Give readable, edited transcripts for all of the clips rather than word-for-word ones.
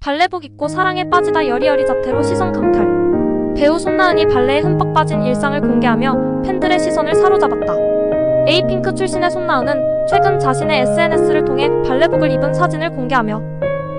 발레복 입고 사랑에 빠지다 여리여리 자태로 시선 강탈. 배우 손나은이 발레에 흠뻑 빠진 일상을 공개하며 팬들의 시선을 사로잡았다. 에이핑크 출신의 손나은은 최근 자신의 SNS를 통해 발레복을 입은 사진을 공개하며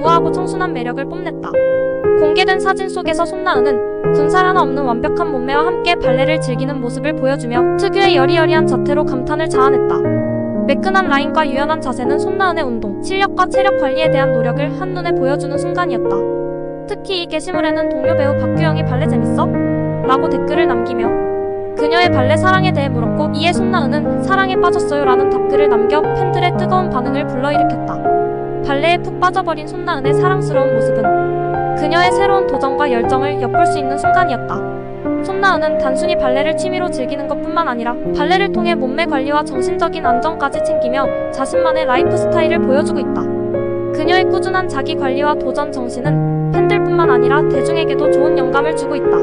우아하고 청순한 매력을 뽐냈다. 공개된 사진 속에서 손나은은 군살 하나 없는 완벽한 몸매와 함께 발레를 즐기는 모습을 보여주며 특유의 여리여리한 자태로 감탄을 자아냈다. 매끈한 라인과 유연한 자세는 손나은의 운동, 실력과 체력 관리에 대한 노력을 한눈에 보여주는 순간이었다. 특히 이 게시물에는 동료 배우 박규영이 발레 재밌어? 라고 댓글을 남기며 그녀의 발레 사랑에 대해 물었고, 이에 손나은은 사랑에 빠졌어요 라는 답글을 남겨 팬들의 뜨거운 반응을 불러일으켰다. 발레에 푹 빠져버린 손나은의 사랑스러운 모습은 그녀의 새로운 도전과 열정을 엿볼 수 있는 순간이었다. 손나은은 단순히 발레를 취미로 즐기는 것뿐만 아니라 발레를 통해 몸매 관리와 정신적인 안정까지 챙기며 자신만의 라이프 스타일을 보여주고 있다. 그녀의 꾸준한 자기 관리와 도전 정신은 팬들뿐만 아니라 대중에게도 좋은 영감을 주고 있다.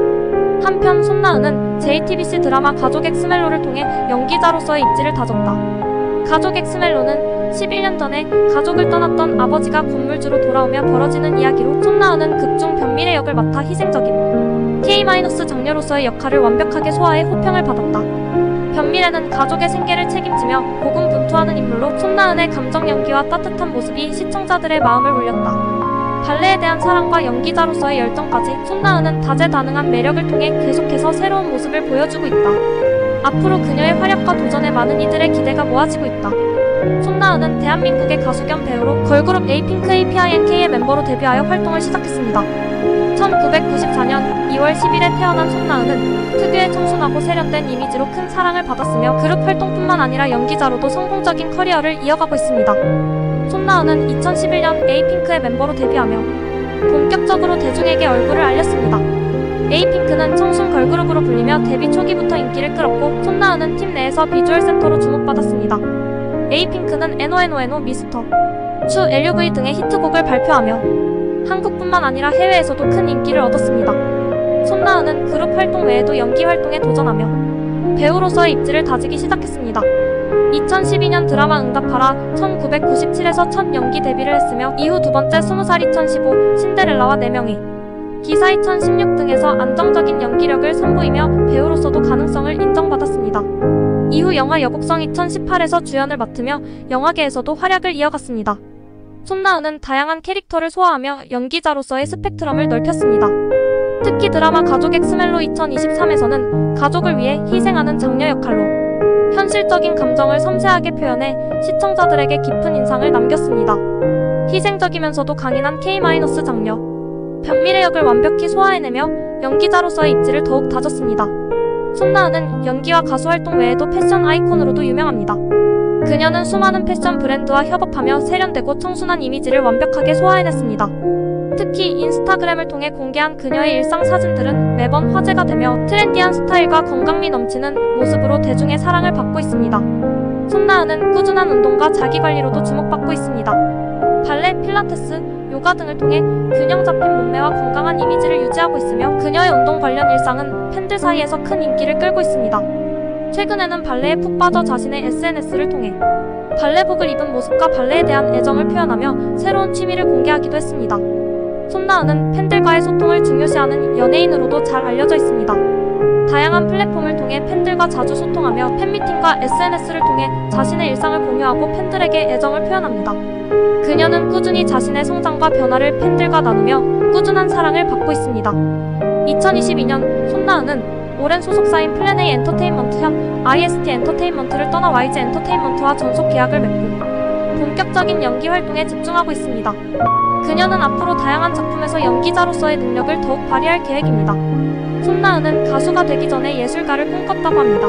한편 손나은은 JTBC 드라마 가족 엑스멜로를 통해 연기자로서의 입지를 다졌다. 가족 엑스멜로는 11년 전에 가족을 떠났던 아버지가 건물주로 돌아오며 벌어지는 이야기로 손나은은 극중 변미래 역을 맡아 희생적인 K-장녀로서의 역할을 완벽하게 소화해 호평을 받았다. 변미래는 가족의 생계를 책임지며 고군분투하는 인물로 손나은의 감정 연기와 따뜻한 모습이 시청자들의 마음을 울렸다. 발레에 대한 사랑과 연기자로서의 열정까지 손나은은 다재다능한 매력을 통해 계속해서 새로운 모습을 보여주고 있다. 앞으로 그녀의 활약과 도전에 많은 이들의 기대가 모아지고 있다. 손나은은 대한민국의 가수 겸 배우로 걸그룹 에이핑크 APINK의 멤버로 데뷔하여 활동을 시작했습니다. 1994년 2월 10일에 태어난 손나은은 특유의 청순하고 세련된 이미지로 큰 사랑을 받았으며 그룹 활동뿐만 아니라 연기자로도 성공적인 커리어를 이어가고 있습니다. 손나은은 2011년 에이핑크의 멤버로 데뷔하며 본격적으로 대중에게 얼굴을 알렸습니다. 에이핑크는 청순 걸그룹으로 불리며 데뷔 초기부터 인기를 끌었고 손나은은 팀 내에서 비주얼 센터로 주목받았습니다. 에이핑크는 NONONO, 미스터, 추, LUV 등의 히트곡을 발표하며 한국뿐만 아니라 해외에서도 큰 인기를 얻었습니다. 손나은은 그룹 활동 외에도 연기 활동에 도전하며 배우로서의 입지를 다지기 시작했습니다. 2012년 드라마 응답하라 1997에서 첫 연기 데뷔를 했으며 이후 두 번째 20살 2015 신데렐라와 4명이 기사 2016 등에서 안정적인 연기력을 선보이며 배우로서도 가능성을 인정받았습니다. 이후 영화 여곡성 2018에서 주연을 맡으며 영화계에서도 활약을 이어갔습니다. 손나은은 다양한 캐릭터를 소화하며 연기자로서의 스펙트럼을 넓혔습니다. 특히 드라마 가족 엑스멜로 2023에서는 가족을 위해 희생하는 장녀 역할로 현실적인 감정을 섬세하게 표현해 시청자들에게 깊은 인상을 남겼습니다. 희생적이면서도 강인한 K-장녀 변미래 역을 완벽히 소화해내며 연기자로서의 입지를 더욱 다졌습니다. 손나은은 연기와 가수 활동 외에도 패션 아이콘으로도 유명합니다. 그녀는 수많은 패션 브랜드와 협업하며 세련되고 청순한 이미지를 완벽하게 소화해냈습니다. 특히 인스타그램을 통해 공개한 그녀의 일상 사진들은 매번 화제가 되며 트렌디한 스타일과 건강미 넘치는 모습으로 대중의 사랑을 받고 있습니다. 손나은은 꾸준한 운동과 자기관리로도 주목받고 있습니다. 발레, 필라테스, 요가 등을 통해 균형 잡힌 몸매와 건강한 이미지를 유지하고 있으며 그녀의 운동 관련 일상은 팬들 사이에서 큰 인기를 끌고 있습니다. 최근에는 발레에 푹 빠져 자신의 SNS를 통해 발레복을 입은 모습과 발레에 대한 애정을 표현하며 새로운 취미를 공개하기도 했습니다. 손나은은 팬들과의 소통을 중요시하는 연예인으로도 잘 알려져 있습니다. 다양한 플랫폼을 통해 팬들과 자주 소통하며 팬미팅과 SNS를 통해 자신의 일상을 공유하고 팬들에게 애정을 표현합니다. 그녀는 꾸준히 자신의 성장과 변화를 팬들과 나누며 꾸준한 사랑을 받고 있습니다. 2022년 손나은은 오랜 소속사인 플랜A 엔터테인먼트 현 IST 엔터테인먼트를 떠나 YG 엔터테인먼트와 전속 계약을 맺고 본격적인 연기 활동에 집중하고 있습니다. 그녀는 앞으로 다양한 작품에서 연기자로서의 능력을 더욱 발휘할 계획입니다. 손나은은 가수가 되기 전에 예술가를 꿈꿨다고 합니다.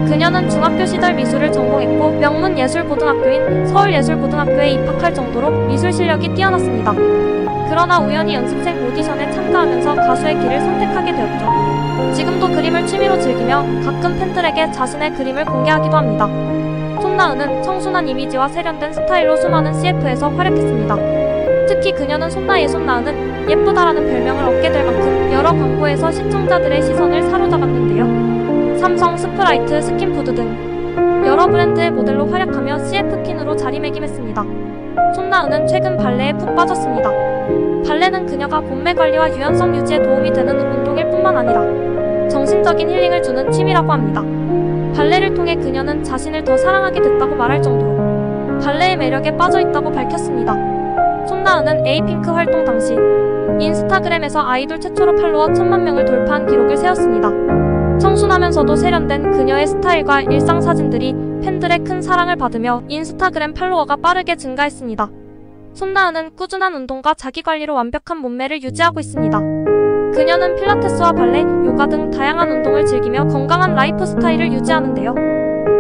그녀는 중학교 시절 미술을 전공했고 명문예술고등학교인 서울예술고등학교에 입학할 정도로 미술 실력이 뛰어났습니다. 그러나 우연히 연습생 오디션에 참가하면서 가수의 길을 선택하게 되었죠. 지금도 그림을 취미로 즐기며 가끔 팬들에게 자신의 그림을 공개하기도 합니다. 손나은은 청순한 이미지와 세련된 스타일로 수많은 CF에서 활약했습니다. 특히 그녀는 손나은은 예쁘다라는 별명을 얻게 될 만큼 여러 광고에서 시청자들의 시선을 사로잡았는데요. 삼성, 스프라이트, 스킨푸드 등 여러 브랜드의 모델로 활약하며 CF퀸으로 자리매김했습니다. 손나은은 최근 발레에 푹 빠졌습니다. 발레는 그녀가 몸매 관리와 유연성 유지에 도움이 되는 운동일 뿐만 아니라 정신적인 힐링을 주는 취미라고 합니다. 발레를 통해 그녀는 자신을 더 사랑하게 됐다고 말할 정도로 발레의 매력에 빠져 있다고 밝혔습니다. 손나은은 에이핑크 활동 당시 인스타그램에서 아이돌 최초로 팔로워 1000만 명을 돌파한 기록을 세웠습니다. 청순하면서도 세련된 그녀의 스타일과 일상 사진들이 팬들의 큰 사랑을 받으며 인스타그램 팔로워가 빠르게 증가했습니다. 손나은은 꾸준한 운동과 자기관리로 완벽한 몸매를 유지하고 있습니다. 그녀는 필라테스와 발레, 요가 등 다양한 운동을 즐기며 건강한 라이프 스타일을 유지하는데요.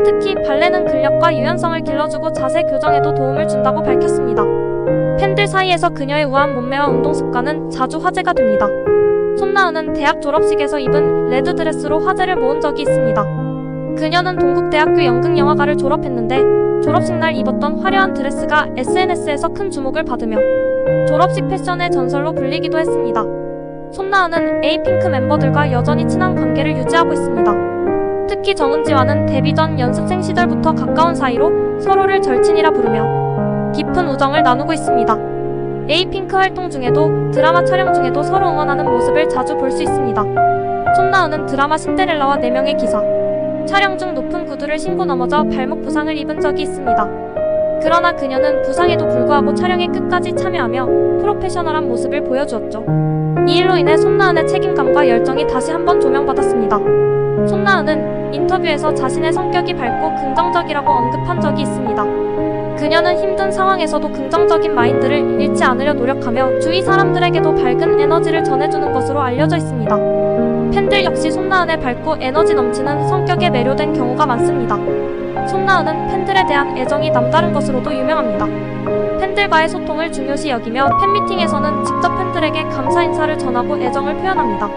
특히 발레는 근력과 유연성을 길러주고 자세 교정에도 도움을 준다고 밝혔습니다. 팬들 사이에서 그녀의 우아한 몸매와 운동 습관은 자주 화제가 됩니다. 손나은은 대학 졸업식에서 입은 레드 드레스로 화제를 모은 적이 있습니다. 그녀는 동국대학교 연극영화과를 졸업했는데 졸업식 날 입었던 화려한 드레스가 SNS에서 큰 주목을 받으며 졸업식 패션의 전설로 불리기도 했습니다. 손나은은 에이핑크 멤버들과 여전히 친한 관계를 유지하고 있습니다. 특히 정은지와는 데뷔 전 연습생 시절부터 가까운 사이로 서로를 절친이라 부르며 깊은 우정을 나누고 있습니다. 에이핑크 활동 중에도 드라마 촬영 중에도 서로 응원하는 모습을 자주 볼 수 있습니다. 손나은은 드라마 신데렐라와 4명의 기사, 촬영 중 높은 구두를 신고 넘어져 발목 부상을 입은 적이 있습니다. 그러나 그녀는 부상에도 불구하고 촬영에 끝까지 참여하며 프로페셔널한 모습을 보여주었죠. 이 일로 인해 손나은의 책임감과 열정이 다시 한번 조명받았습니다. 손나은은 인터뷰에서 자신의 성격이 밝고 긍정적이라고 언급한 적이 있습니다. 그녀는 힘든 상황에서도 긍정적인 마인드를 잃지 않으려 노력하며 주위 사람들에게도 밝은 에너지를 전해주는 것으로 알려져 있습니다. 팬들 역시 손나은의 밝고 에너지 넘치는 성격에 매료된 경우가 많습니다. 손나은은 팬들에 대한 애정이 남다른 것으로도 유명합니다. 팬들과의 소통을 중요시 여기며 팬미팅에서는 직접 팬들에게 감사 인사를 전하고 애정을 표현합니다.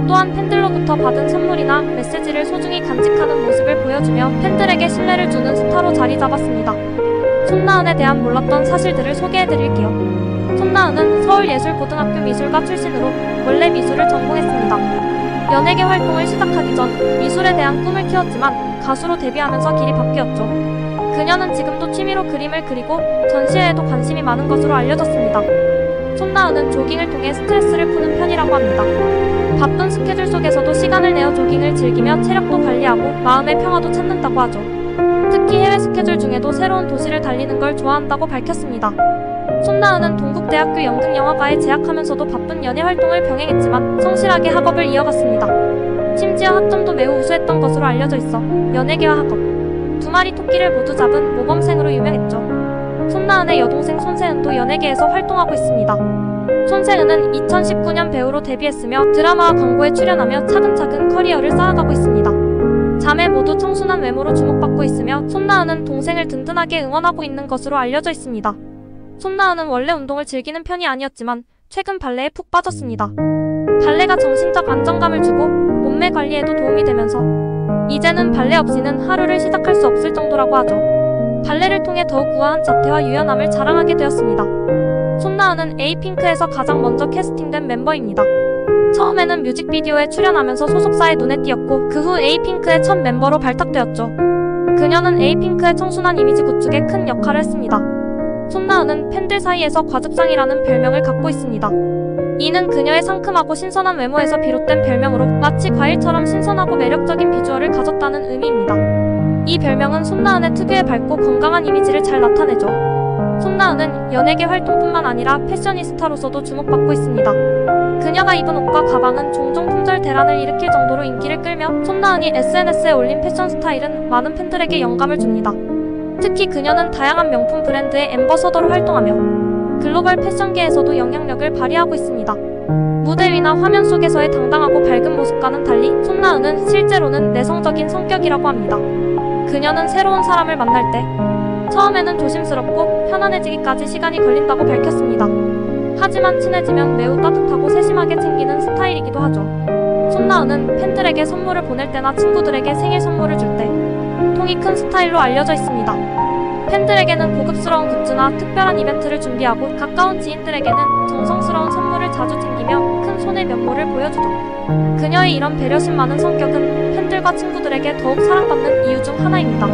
또한 팬들로부터 받은 선물이나 메시지를 소중히 간직하는 모습을 보여주며 팬들에게 신뢰를 주는 스타로 자리 잡았습니다. 손나은에 대한 몰랐던 사실들을 소개해드릴게요. 손나은은 서울예술고등학교 미술과 출신으로 원래 미술을 전공했습니다. 연예계 활동을 시작하기 전 미술에 대한 꿈을 키웠지만 가수로 데뷔하면서 길이 바뀌었죠. 그녀는 지금도 취미로 그림을 그리고 전시회에도 관심이 많은 것으로 알려졌습니다. 손나은은 조깅을 통해 스트레스를 푸는 편이라고 합니다. 바쁜 스케줄 속에서도 시간을 내어 조깅을 즐기며 체력도 관리하고 마음의 평화도 찾는다고 하죠. 특히 해외 스케줄 중에도 새로운 도시를 달리는 걸 좋아한다고 밝혔습니다. 손나은은 동국대학교 연극영화과에 재학하면서도 바쁜 연예 활동을 병행했지만 성실하게 학업을 이어갔습니다. 심지어 학점도 매우 우수했던 것으로 알려져 있어 연예계와 학업, 두 마리 토끼를 모두 잡은 모범생으로 유명했죠. 손나은의 여동생 손세은도 연예계에서 활동하고 있습니다. 손세은은 2019년 배우로 데뷔했으며 드라마와 광고에 출연하며 차근차근 커리어를 쌓아가고 있습니다. 자매 모두 청순한 외모로 주목받고 있으며 손나은은 동생을 든든하게 응원하고 있는 것으로 알려져 있습니다. 손나은은 원래 운동을 즐기는 편이 아니었지만 최근 발레에 푹 빠졌습니다. 발레가 정신적 안정감을 주고 몸매 관리에도 도움이 되면서 이제는 발레 없이는 하루를 시작할 수 없을 정도라고 하죠. 발레를 통해 더욱 우아한 자태와 유연함을 자랑하게 되었습니다. 손나은은 에이핑크에서 가장 먼저 캐스팅된 멤버입니다. 처음에는 뮤직비디오에 출연하면서 소속사의 눈에 띄었고 그 후 에이핑크의 첫 멤버로 발탁되었죠. 그녀는 에이핑크의 청순한 이미지 구축에 큰 역할을 했습니다. 손나은은 팬들 사이에서 과즙상이라는 별명을 갖고 있습니다. 이는 그녀의 상큼하고 신선한 외모에서 비롯된 별명으로 마치 과일처럼 신선하고 매력적인 비주얼을 가졌다는 의미입니다. 이 별명은 손나은의 특유의 밝고 건강한 이미지를 잘 나타내죠. 손나은은 연예계 활동뿐만 아니라 패셔니스타로서도 주목받고 있습니다. 그녀가 입은 옷과 가방은 종종 품절 대란을 일으킬 정도로 인기를 끌며 손나은이 SNS에 올린 패션 스타일은 많은 팬들에게 영감을 줍니다. 특히 그녀는 다양한 명품 브랜드의 앰버서더로 활동하며 글로벌 패션계에서도 영향력을 발휘하고 있습니다. 무대 위나 화면 속에서의 당당하고 밝은 모습과는 달리 손나은은 실제로는 내성적인 성격이라고 합니다. 그녀는 새로운 사람을 만날 때 처음에는 조심스럽고 편안해지기까지 시간이 걸린다고 밝혔습니다. 하지만 친해지면 매우 따뜻하고 세심하게 챙기는 스타일이기도 하죠. 손나은은 팬들에게 선물을 보낼 때나 친구들에게 생일 선물을 줄 때 통이 큰 스타일로 알려져 있습니다. 팬들에게는 고급스러운 굿즈나 특별한 이벤트를 준비하고 가까운 지인들에게는 정성스러운 선물을 자주 챙기며 큰 손의 면모를 보여주죠. 그녀의 이런 배려심 많은 성격은 팬들과 친구들에게 더욱 사랑받는 이유 중 하나입니다.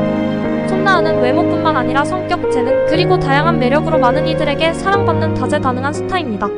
손나은은 외모뿐만 아니라 성격, 재능, 그리고 다양한 매력으로 많은 이들에게 사랑받는 다재다능한 스타입니다.